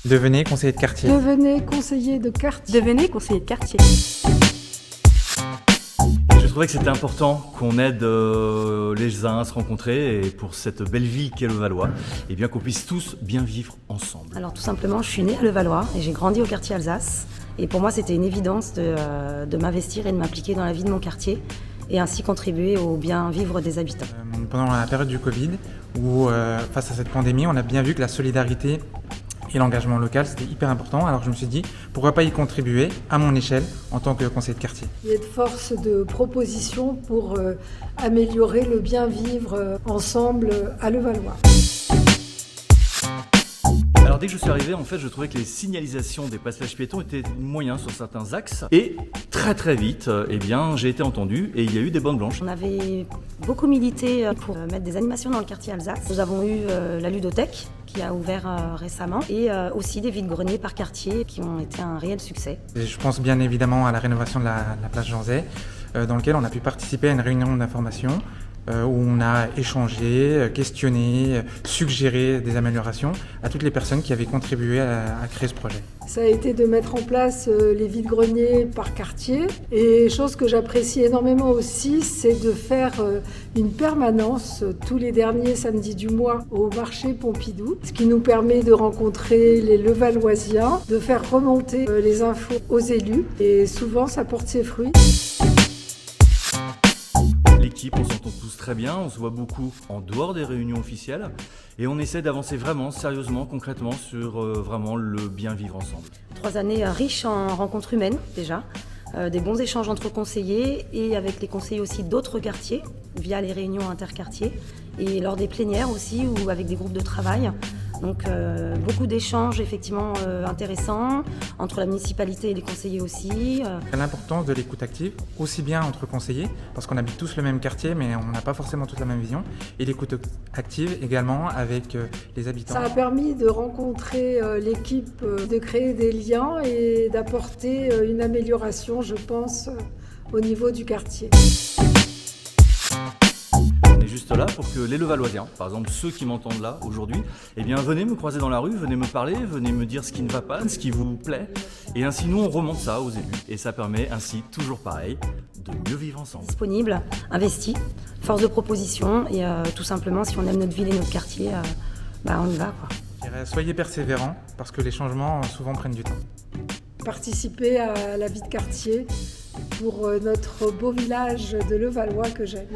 Devenez conseiller de quartier. Devenez conseiller de quartier. Devenez conseiller de quartier. Je trouvais que c'était important qu'on aide les uns à se rencontrer et pour cette belle ville qu'est Levallois, et bien qu'on puisse tous bien vivre ensemble. Alors tout simplement, je suis née à Levallois et j'ai grandi au quartier Alsace. Et pour moi, c'était une évidence de m'investir et de m'impliquer dans la vie de mon quartier et ainsi contribuer au bien vivre des habitants. Pendant la période du Covid, où face à cette pandémie, on a bien vu que la solidarité et l'engagement local, c'était hyper important. Alors je me suis dit, pourquoi pas y contribuer à mon échelle en tant que conseiller de quartier. Il y a de force de proposition pour améliorer le bien vivre ensemble à Levallois. Alors dès que je suis arrivé, en fait, je trouvais que les signalisations des passages piétons étaient moyens sur certains axes. Et très vite, eh bien, j'ai été entendu et il y a eu des bandes blanches. On avait beaucoup milité pour mettre des animations dans le quartier Alsace. Nous avons eu la ludothèque qui a ouvert récemment et aussi des vides-greniers par quartier qui ont été un réel succès. Et je pense bien évidemment à la rénovation de la place Jean Zay, dans laquelle on a pu participer à une réunion d'information où on a échangé, questionné, suggéré des améliorations à toutes les personnes qui avaient contribué à créer ce projet. Ça a été de mettre en place les vides-greniers par quartier. Et chose que j'apprécie énormément aussi, c'est de faire une permanence tous les derniers samedis du mois au marché Pompidou, ce qui nous permet de rencontrer les Levalloisiens, de faire remonter les infos aux élus. Et souvent, ça porte ses fruits. L'équipe, on s'entend tous très bien, on se voit beaucoup en dehors des réunions officielles et on essaie d'avancer vraiment, sérieusement, concrètement sur vraiment le bien vivre ensemble. 3 années riches en rencontres humaines déjà, des bons échanges entre conseillers et avec les conseillers aussi d'autres quartiers via les réunions interquartiers et lors des plénières aussi ou avec des groupes de travail. Donc beaucoup d'échanges effectivement intéressants entre la municipalité et les conseillers aussi. L'importance de l'écoute active, aussi bien entre conseillers, parce qu'on habite tous le même quartier mais on n'a pas forcément toute la même vision, et l'écoute active également avec les habitants. Ça a permis de rencontrer l'équipe, de créer des liens et d'apporter une amélioration, je pense, au niveau du quartier. On est juste là pour que les Levalloisiens, par exemple ceux qui m'entendent là aujourd'hui, eh bien venez me croiser dans la rue, venez me parler, venez me dire ce qui ne va pas, ce qui vous plaît. Et ainsi nous on remonte ça aux élus et ça permet ainsi, toujours pareil, de mieux vivre ensemble. Disponible, investi, force de proposition et tout simplement si on aime notre ville et notre quartier, on y va quoi. Je dirais, soyez persévérants parce que les changements souvent prennent du temps. Participer à la vie de quartier pour notre beau village de Levallois que j'aime.